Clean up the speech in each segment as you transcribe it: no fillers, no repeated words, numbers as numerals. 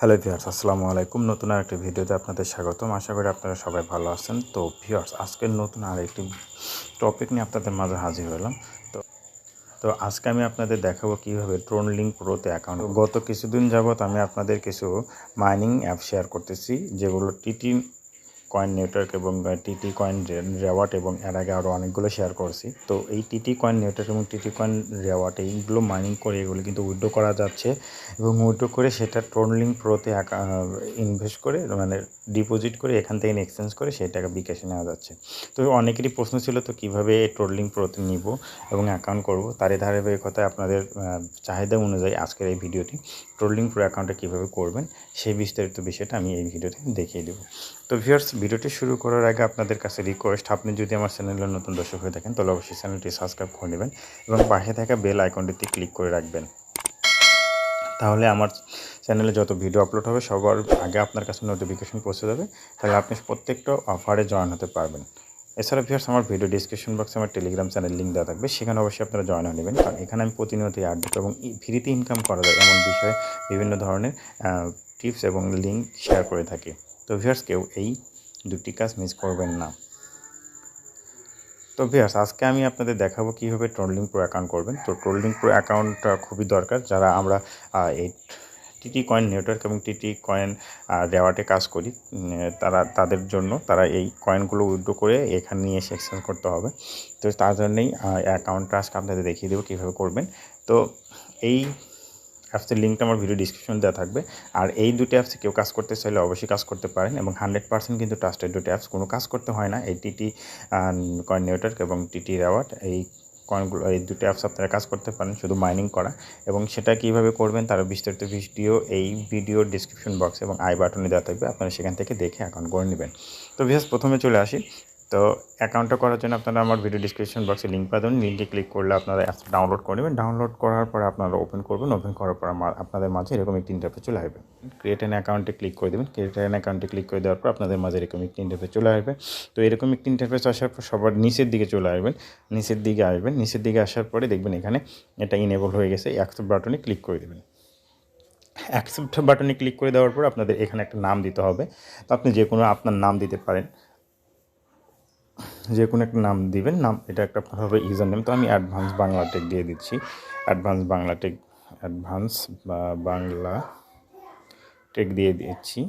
Hello viewers, আসসালামু আলাইকুম। নতুন আরেকটি ভিডিওতে আপনাদের স্বাগতম। আশা করি আপনারা সবাই ভালো আছেন। তো ভিউয়ার্স, আজকের নতুন আরেকটি টপিক নিয়ে আপনাদের মাঝে হাজির হলাম। তো তো আজকে আমি আপনাদের দেখাবো কীভাবে ট্রোন লিঙ্ক প্রোতে অ্যাকাউন্ট। গত কিছুদিন যাবৎ আমি আপনাদের কিছু মাইনিং অ্যাপ শেয়ার করতেছি, যেগুলো টিটি কয়েন নেটওয়ার্ক এবং টিটি কয়েন রেওয়াট এবং এর আগে আরও অনেকগুলো শেয়ার করছি। তো এই টিটি কয়েন নেটওয়ার্ক এবং টিটি কয়েন রেওয়াট এইগুলো মাইনিং করে এগুলো কিন্তু উইথড্র করা যাচ্ছে এবং উইথড্র করে সেটা ট্রোন লিঙ্ক প্রোতে ইনভেস্ট করে মানে ডিপোজিট করে এখান থেকে এক্সচেঞ্জ করে সেই টাকা বিকাশে নেওয়া যাচ্ছে। তো অনেকেরই প্রশ্ন ছিল তো কীভাবে ট্রোন লিঙ্ক প্রোতে নিব এবং অ্যাকাউন্ট করব, তারই ধারাবাহিকতায় আপনাদের চাহিদা অনুযায়ী আজকের এই ভিডিওটি ট্রোন লিঙ্ক প্রো অ্যাকাউন্টটা কীভাবে করবেন সেই বিস্তারিত বিষয়টা আমি এই ভিডিওতে দেখিয়ে দেবো। তো ভিউয়ার্স, ভিডিওটি শুরু করার আগে আপনাদের কাছে রিকোয়েস্ট, আপনি যদি আমার চ্যানেলের নতুন দর্শক হয়ে থাকেন তাহলে অবশ্যই চ্যানেলটি সাবস্ক্রাইব করে নেবেন এবং পাশে থাকা বেল আইকনটিতে ক্লিক করে রাখবেন। তাহলে আমার চ্যানেলে যত ভিডিও আপলোড হবে সবার আগে আপনার কাছে নোটিফিকেশন পৌঁছে যাবে, তাহলে আপনি প্রত্যেকটা অফারে জয়েন হতে পারবেন। এছাড়া ভিউয়ার্স, আমার ভিডিও ডিসক্রিপশন বক্সে আমার টেলিগ্রাম চ্যানেল লিঙ্ক দেওয়া থাকবে, সেখানে অবশ্যই আপনারা জয়েন হয়ে নেবেন, কারণ এখানে আমি প্রতিনিয়তই আপডেট এবং ফ্রিতে ইনকাম করা যায় এমন বিষয়ে বিভিন্ন ধরনের টিপস এবং লিঙ্ক শেয়ার করে থাকি। তো ভিউয়ার্স, কেউ এই দুটি কাজ মিস করবেন না। তো ভিউয়ার্স, আজকে আমি আপনাদের দেখাবো কীভাবে ট্রোন লিঙ্ক প্রো অ্যাকাউন্ট করবেন। তো ট্রোন লিঙ্ক প্রো অ্যাকাউন্টটা খুবই দরকার যারা আমরা এই টিটি কয়েন নেটওয়ার্ক এবং টিটি কয়েন রেওয়াটে কাজ করি, তাদের জন্য তারা এই কয়েনগুলো উইথড্র করে এখানে নিয়ে এসে এক্সচেঞ্জ করতে হবে। তো তার জন্যই অ্যাকাউন্টটা আজকে আপনাদের দেখিয়ে দেবো কীভাবে করবেন। তো এই অ্যাপসের লিঙ্কটা আমার ভিডিও ডিসক্রিপশন দেওয়া থাকবে। আর এই দুটি অ্যাপসে কেউ কাজ করতে চাইলে অবশ্যই কাজ করতে পারেন এবং 100% কিন্তু ট্রাস্টেড দুটি অ্যাপস, কোনো কাজ করতে হয় না। এই টিটি কয়েন নেটওয়ার্ক এবং টিটি রেওয়াট, এই কয়েনগুলো, এই দুটো অ্যাপস আপনারা কাজ করতে পারেন, শুধু মাইনিং করা। এবং সেটা কীভাবে করবেন তার বিস্তারিত ভিডিও এই ভিডিওর ডিসক্রিপশন বক্স এবং আই বাটনে দেওয়া থাকবে, আপনারা সেখান থেকে দেখে অ্যাকাউন্ট করে নেবেন। তো ভিউয়ার্স, প্রথমে চলে আসি। তো অ্যাকাউন্টটা করার জন্য আপনারা আমার ভিডিও ডিসক্রিপশন বক্সে লিঙ্ক পাবেন, লিঙ্কে ক্লিক করলে আপনারা অ্যাপসটা ডাউনলোড করে নেবেন। ডাউনলোড করার পরে আপনারা ওপেন করবেন। ওপেন করার পর আপনাদের মাঝে এরকম একটি ইন্টারফেস চলে আসবে। ক্রিয়েট অ্যান অ্যাকাউন্টে ক্লিক করে দেবেন। ক্রিয়েট অ্যান অ্যাকাউন্টে ক্লিক করে দেওয়ার পর আপনাদের মাঝে এরকম একটি ইন্টারফেস চলে আসবে। তো এরকম একটি ইন্টারফেস আসার পর সবার নিচের দিকে চলে আসবেন। নিচের দিকে আসার পরে দেখবেন এখানে এটা ইনেবল হয়ে গেছে। অ্যাকসেপ্ট বাটনে ক্লিক করে দেবেন। অ্যাকসেপ্ট বাটনে ক্লিক করে দেওয়ার পর আপনাদের এখানে একটা নাম দিতে হবে। তো আপনি যে কোনো আপনার নাম দিতে পারেন, যে কোনো একটা নাম দিবেন। এটা একটা হবে ইউজার নেম। তো আমি অ্যাডভান্স বাংলা টেক দিয়ে দিচ্ছি। অ্যাডভান্স বাংলা টেক দিয়ে দিচ্ছি।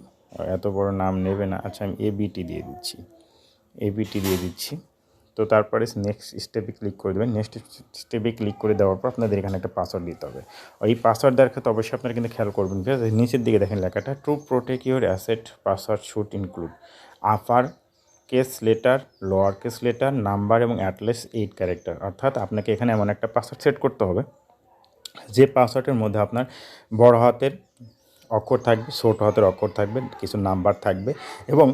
এত বড় নাম নেবে না। আচ্ছা, আমি এবিটি দিয়ে দিচ্ছি। তো তারপরে নেক্সট স্টেপে ক্লিক করে দেবেন। নেক্সট স্টেপে ক্লিক করে দেওয়ার পর আপনাদের এখানে একটা পাসওয়ার্ড দিতে হবে। ওই পাসওয়ার্ড দেওয়ার ক্ষেত্রে অবশ্যই আপনারা কিন্তু খেয়াল করবেন, ঠিক আছে? নিচের দিকে দেখেন লেখাটা, to protect your asset password should include upper case letter, lower case letter, number এবং অ্যাটলিস্ট 8 ক্যারেক্টার। অর্থাৎ আপনাকে এখানে এমন একটা পাসওয়ার্ড সেট করতে হবে যে পাসওয়ার্ডের মধ্যে আপনার বড় হাতের অক্ষর থাকবে, ছোট হাতের অক্ষর থাকবে, কিছু নাম্বার থাকবে এবং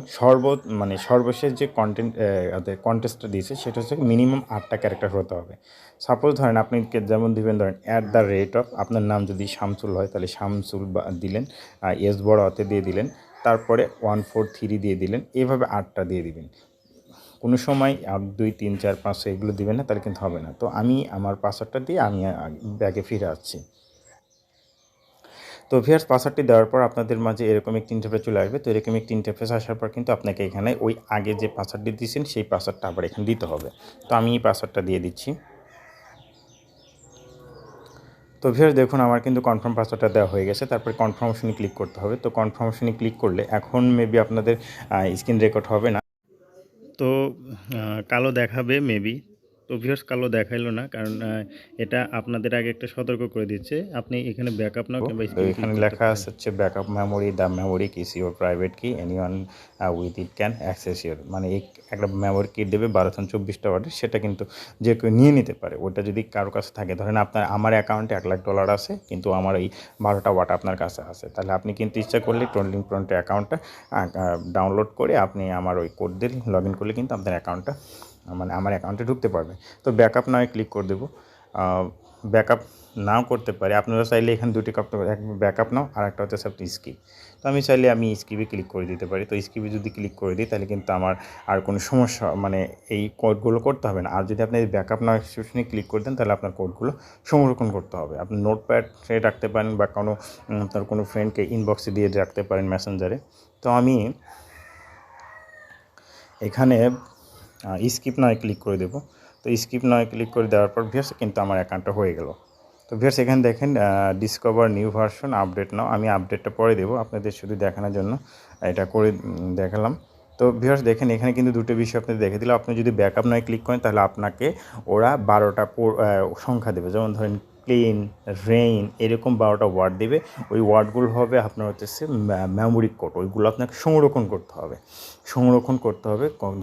সর্বশেষ যে কন্টেস্টটা দিয়েছে সেটা হচ্ছে মিনিমাম 8টা ক্যারেক্টার হতে হবে। সাপোজ ধরেন আপনি যেমন দিবেন, ধরেন @ আপনার নাম যদি শামসুল হয় তাহলে শামসুল দিলেন, এস বড় হাতে দিয়ে দিলেন, তারপরে 143 দিয়ে দিলেন, এভাবে 8টা দিয়ে দিবেন। কোনো সময় 1 2 3 4 5 এগুলো দিবেন না, তাহলে কিন্তু হবে না। তো আমি আমার পাসওয়ার্ডটা দিয়ে আমি ব্যাগে ফিরে আসছি। তো ভিউয়ার্স, পাসওয়ার্ডটি দেওয়ার পর আপনাদের মাঝে এরকম একটি ইন্টারফেস চলে আসবে। তো এরকম একটি ইন্টারফেস আসার পর কিন্তু আপনাকে এখানে ওই আগে যে পাসওয়ার্ডটি দিয়েছেন সেই পাসওয়ার্ডটা আবার এখানে দিতে হবে। তো আমি এই পাসওয়ার্ডটা দিয়ে দিচ্ছি। তো ভিউয়ার্স, দেখুন আমার কিন্তু কনফার্ম পাসওয়ার্ডটা দেওয়া হয়ে গেছে। তারপরে কনফার্ম অপশনে ক্লিক করতে হবে। তো কনফার্ম অপশনে ক্লিক করলে এখন মেবি আপনাদের স্ক্রিন রেকর্ড হবে না, তো কালো দেখাবে মেবি। তো ভিউয়ার্স, কালো দেখাইলো না, কারণ এটা আপনাদের আগে একটা সতর্ক করে দিচ্ছে। আপনি এখানে ব্যাকআপ নাও কিংবা এখানে লেখা আছে হচ্ছে backup memory, the memory keeps your private key, anyone with it can access your. মানে এই একটা মেমোরি কি দেবে 1224টা ওয়ার্ডের, সেটা কিন্তু যে কেউ নিয়ে নিতে পারে। ওটা যদি কারো কাছে থাকে, ধরেন আমার অ্যাকাউন্টে $1,00,000 আছে, কিন্তু আমার এই 12টা ওয়াট আপনার কাছে আছে, তাহলে আপনি কিন্তু ইচ্ছা করলে ট্রোন লিঙ্ক প্রোতে অ্যাকাউন্টটা ডাউনলোড করে আপনি আমার ওই কোড দিয়ে লগ ইন করলে কিন্তু আপনার অ্যাকাউন্টটা আমার অ্যাকাউন্টে ঢুকতে পারবে। তো ব্যাকআপ নয় ক্লিক করে দেবো। ব্যাকআপ নাও করতে পারি, আপনারা চাইলে এখানে দুটি ব্যাকআপ নাও আর একটা হচ্ছে আপনি স্কিপ। তো আমি চাইলে আমি স্কিপে ক্লিক করে দিতে পারি। তো স্কিপে যদি ক্লিক করে দিই তাহলে কিন্তু আমার আর কোনো সমস্যা মানে এই কোডগুলো করতে হবে না। আর যদি আপনি ব্যাকআপ নাও অপশনে ক্লিক করে দেন তাহলে আপনার কোডগুলো সংরক্ষণ করতে হবে। আপনি নোটপ্যাডে রাখতে পারেন বা আপনার কোনো ফ্রেন্ডকে ইনবক্সে দিয়ে রাখতে পারেন মেসেঞ্জারে। তো আমি এখানে স্কিপ নয় ক্লিক করে দেবো। তো স্কিপ নয় ক্লিক করে দেওয়ার পর ভিউয়ার্স কিন্তু আমার অ্যাকাউন্টটা হয়ে গেল। তো ভিউয়ার্স এখানে দেখেন ডিসকভার নিউ ভার্সন আপডেট নাও, আমি আপডেটটা পরে দেবো আপনাদের শুধু দেখানোর জন্য এটা করে দেখালাম। তো ভিউয়ার্স দেখেন এখানে কিন্তু দুটো বিষয় আপনাদের দেখে দিল। আপনি যদি ব্যাকআপ নয় ক্লিক করেন তাহলে আপনাকে ওরা 12টা সংখ্যা দেবে, যেমন ধরেন ক্লিন, রেইন, এরকম 12টা ওয়ার্ড দেবে। ওই ওয়ার্ডগুলো হবে আপনার হচ্ছে মেমোরি কোড, ওইগুলো আপনাকে সংরক্ষণ করতে হবে।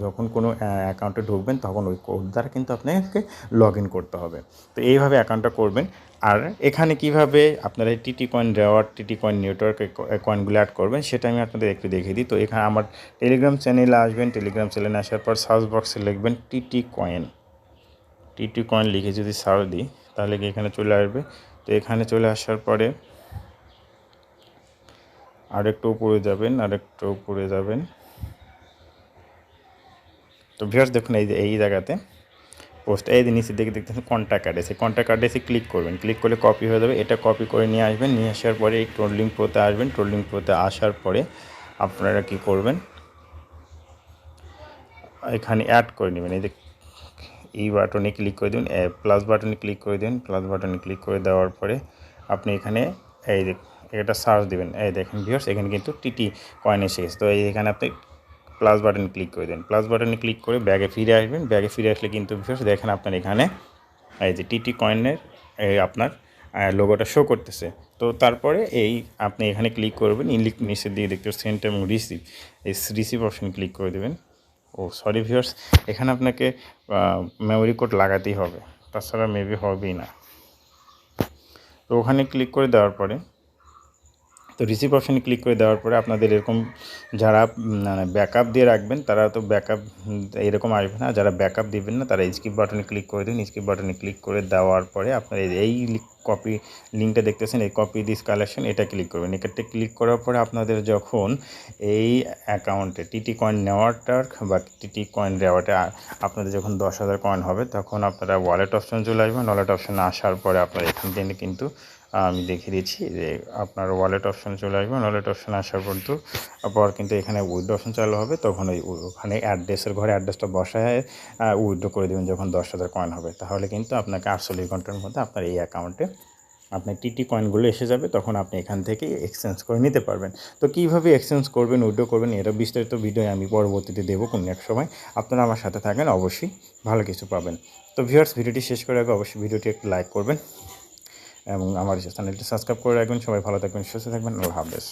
যখন কোনো অ্যাকাউন্টে ঢুকবেন তখন ওই কোড দ্বারা কিন্তু আপনাকে লগ ইন করতে হবে। তো এইভাবে অ্যাকাউন্টটা করবেন। আর এখানে কিভাবে আপনারা টিটিকয়েন রেওয়ার্ড, টিটিকয়েন নেটওয়ার্ক কয়েনগুলো অ্যাড করবেন সেটা আমি আপনাদের একটু দেখিয়ে দিই। তো এখানে আমার টেলিগ্রাম চ্যানেলে আসবেন, টেলিগ্রাম চ্যানেলে আসার পর সার্চ বক্সে লিখবেন টিটিকয়েন লিখে যদি সার্চ দিই তাহলে কি এখানে চলে আসবে। তো এখানে চলে আসার পরে আরেকটু উপরে যাবেন। তো ভিউয়ার্স দেখুন এই জায়গাতে পোস্ট এই যে নিচে দেখতেছেন কন্ট্যাক্ট অ্যাড্রেসে, কন্ট্যাক্ট অ্যাড্রেসে ক্লিক করবেন। ক্লিক করলে কপি হয়ে যাবে। এটা কপি করে নিয়ে আসবেন। নিয়ে আসার পরে এই ট্রন লিঙ্ক প্রোতে আসবেন। ট্রন লিঙ্ক প্রোতে আসার পরে আপনারা কি করবেন, এখানে অ্যাড করে নেবেন। এই বাটনে ক্লিক করে দিন, প্লাস বাটনে ক্লিক করে দিন। প্লাস বাটনে ক্লিক করে দেওয়ার পরে আপনি এখানে এই এটা সার্চ দেবেন। এই দেখেন ভিউয়ার্স এখানে কিন্তু টিটি কয়েন এসে গেছে। তো এখানে আপনি প্লাস বাটনে ক্লিক করে দেন। প্লাস বাটনে ক্লিক করে ব্যাগে ফিরে আসবেন। ব্যাগে ফিরে আসলে কিন্তু ভিউয়ার্স দেখেন আপনার এখানে এই যে টিটি কয়েনের আপনার লোগোটা শো করতেছে। তো তারপরে আপনি এখানে ক্লিক করবেন। নিচের দিকে দেখতে সেন্ড এবং রিসিভ অপশন ক্লিক করে দেবেন। সরি ভিউয়ার্স, এখানে আপনাকে মেমোরি কোড লাগাতেই হবে, তাছাড়া মেবি হবেই না। তো ওখানে ক্লিক করে দেওয়ার পরে তো রিসিভ অপশানে ক্লিক করে দেওয়ার পরে আপনাদের এরকম যারা ব্যাকআপ দিয়ে রাখবেন তারা তো ব্যাকআপ এরকম আসবে না। যারা ব্যাকআপ দিবেন না তারা স্কিপ বাটনে ক্লিক করে দিন। স্কিপ বাটনে ক্লিক করে দেওয়ার পরে আপনার এই কপি লিঙ্কটা দেখতেছেন, এই কপি দিস কালেকশন, এটা ক্লিক করবেন। এটাতে ক্লিক করার পরে আপনাদের যখন এই অ্যাকাউন্টে টিটি কয়েন নেওয়াটার বা টিটি কয়েন দেওয়াটা আপনাদের যখন 10,000 কয়েন হবে তখন আপনারা ওয়ালেট অপশন চলে আসবেন। ওয়ালেট অপশানে আসার পরে আপনারা এখান থেকে কিন্তু আমি দেখিয়ে দিচ্ছি যে আপনার ওয়ালেট অপশানে চলে আসবেন। ওয়ালেট অপশানে আসার পর কিন্তু এখানে উইথড্র অপশান চালু হবে। তখন ওখানে অ্যাড্রেসের ঘরে অ্যাড্রেসটা বসায় উইথড্র করে দেবেন যখন 10,000 কয়েন হবে। তাহলে কিন্তু আপনাকে 48 ঘন্টার মধ্যে আপনার এই অ্যাকাউন্টে আপনার টিটি কয়েনগুলো এসে যাবে। তখন আপনি এখান থেকে এক্সচেঞ্জ করে নিতে পারবেন। তো কীভাবে এক্সচেঞ্জ করবেন, উইথড্র করবেন, এরা বিস্তারিত ভিডিও আমি পরবর্তীতে দেবো কোনো এক সময়। আপনারা আমার সাথে থাকেন, অবশ্যই ভালো কিছু পাবেন। তো ভিউয়ার্স ভিডিওটি শেষ করার আগে অবশ্যই ভিডিওটি একটু লাইক করবেন এবং আমার চ্যানেলটি সাবস্ক্রাইব করে রাখবেন। সবাই ভালো থাকবেন, সুস্থ থাকবেন। আল্লাহ হাফেজ।